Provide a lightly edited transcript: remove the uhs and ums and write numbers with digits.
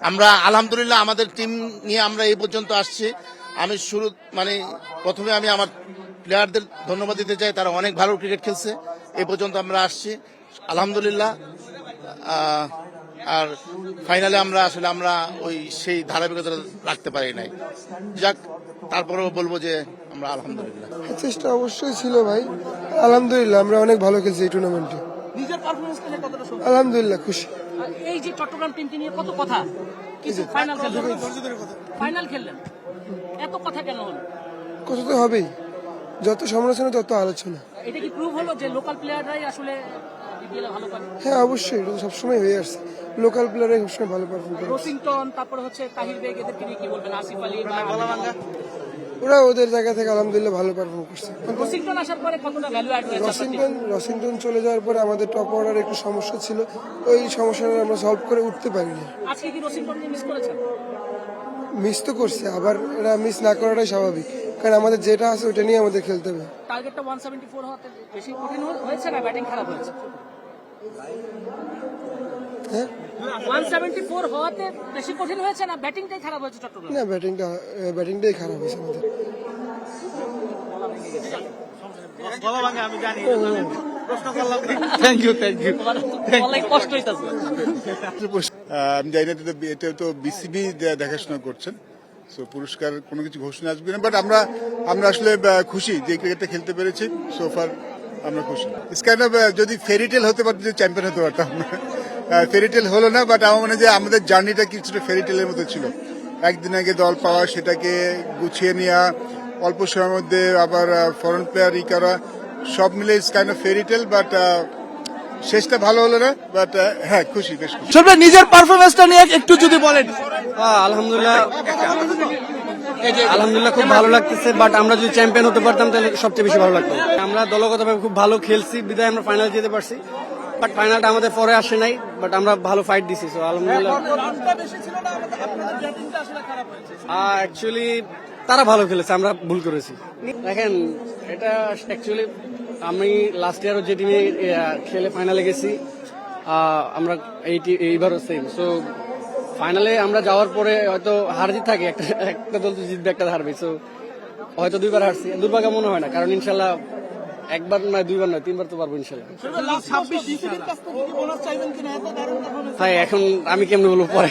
আমরা আলহামদুলিল্লাহ আমাদের টিম নিয়ে আমরা এই পর্যন্ত আসছি। আমি প্রথমে আমি আমার প্লেয়ারদের ধন্যবাদ দিতে চাই, তারা অনেক ভালো ক্রিকেট খেলছে। এই পর্যন্ত আমরা আসছি আলহামদুলিল্লাহ। আর ফাইনালে আমরা ওই সেই ধারাবাহিকতা রাখতে পারি নাই। যাক, তারপরেও বলবো যে আমরা আলহামদুলিল্লাহ। চেষ্টা অবশ্যই ছিল ভাই, আলহামদুলিল্লাহ আমরা অনেক ভালো খেলছি এই টুর্নামেন্টে। নিজের পারফরম্যান্স নিয়ে কতটা সন্তুষ্ট? আলহামদুলিল্লাহ খুশি। এই যে চট্টগ্রাম টিমকে নিয়ে কত কথা, কিছু ফাইনাল খেললেন, এত কথা কেন হলো? কথা তো হবেই, যত সমালোচনা তত আলোচনা। এটা কি প্রুভ হলো যে লোকাল প্লেয়াররাই আসলে বিপিএলে ভালো করে? হ্যাঁ অবশ্যই, এটা তো সবসময় হয়ে আসছে, লোকাল প্লেয়াররাই সবসময় ভালো পারফর্ম করে। রসিংটন, তারপর হচ্ছে তাহির বেগ, এদেরকে নিয়ে কি বলবেন? আসিফ আলী, ওরা ওদের জায়গা থেকে আলহামদুলিল্লাহ ভালো পারফর্ম করছে। রসিংটন আসার পরে কতটা ভ্যালু অ্যাড হয়েছে? রসিংটন চলে যাওয়ার পরে আমাদের টপ অর্ডারে একটু সমস্যা ছিল, ওই সমস্যাটা আমরা সলভ করে উঠতে পারিনি। আজকে কি রসিংটনকে মিস করেছেন? মিস তো করছে, আবার এরা মিস না করাটাই স্বাভাবিক, কারণ আমাদের যেটা আছে ওটা নিয়ে আমাদের খেলতে হবে। টার্গেটটা 174 হওয়াতে বেশি কঠিন হয়েছে না ব্যাটিং খারাপ হয়েছে? হ্যাঁ 174 হওয়াতে বেশি কঠিন হয়েছে না ব্যাটিংটাই খারাপ হয়েছে চট্টগ্রাম? না, ব্যাটিংটাই খারাপ হয়েছে আমাদের। কষ্ট হইতাছে। আমি জানি না এটা তো বিসিবি দেখাশোনা করছেন, সো পুরস্কার কোনো কিছু ঘোষণা আসবে না, বাট আমরা আসলে খুশি যে ক্রিকেটটা খেলতে পেরেছি। সোফার আমরা খুশি। ইটস কাইন্ড অফ, যদি ফেরিটেল হতে পারতো যে চ্যাম্পিয়ন হতে পারতাম, ফেরিটেল হলো না, বাট আমার মনে হয় যে আমাদের জার্নিটা কিছুটা ফেরিটেলের মতো ছিল। একদিন আগে দল পাওয়া, সেটাকে গুছিয়ে নেওয়া, অল্প সময়ের মধ্যে আবার ফরেন প্লেয়ার করা, সব মিলে it's kind of fairy tale, but শেষটা ভালো হলো না, বাট হ্যাঁ খুশি, বেশ খুশি। নিজের পারফরমেন্সটা নিয়ে একটু যদি বলেন। আলহামদুলিল্লাহ খুব ভালো লাগতেছে, বাট আমরা যদি চ্যাম্পিয়ন হতে পারতাম তাহলে সবচেয়ে বেশি ভালো লাগতো। আমরা দলগতভাবে খুব ভালো খেলছি, বিদায় আমরা ফাইনাল যেতে পারছি, বাট ফাইনালটা আমাদের পরে আসে নাই, বাট আমরা ভালো ফাইট দিছি। সো আলহামদুলিল্লাহ। অ্যাকচুয়ালি তারা ভালো খেলেছে, আমরা ভুল করেছি। দেখেন, এটা অ্যাকচুয়ালি আমি লাস্ট ইয়ারও যে টিমে খেলে ফাইনালে গেছি, আমরা এইবারও সেম। সো ফাইনালে আমরা যাওয়ার পরে হয়তো হার জিত থাকে, একটা দল তো জিতবে, একটা হারবে। সো হয়তো 2বার হারছি, দুর্ভাগ্য মনে হয় না, কারণ ইনশাল্লাহ 1বার নয়, 2বার নয়, 3বার তো পারবো ইনশাল্লাহ। হ্যাঁ, এখন আমি কেমনে বলবো পরে।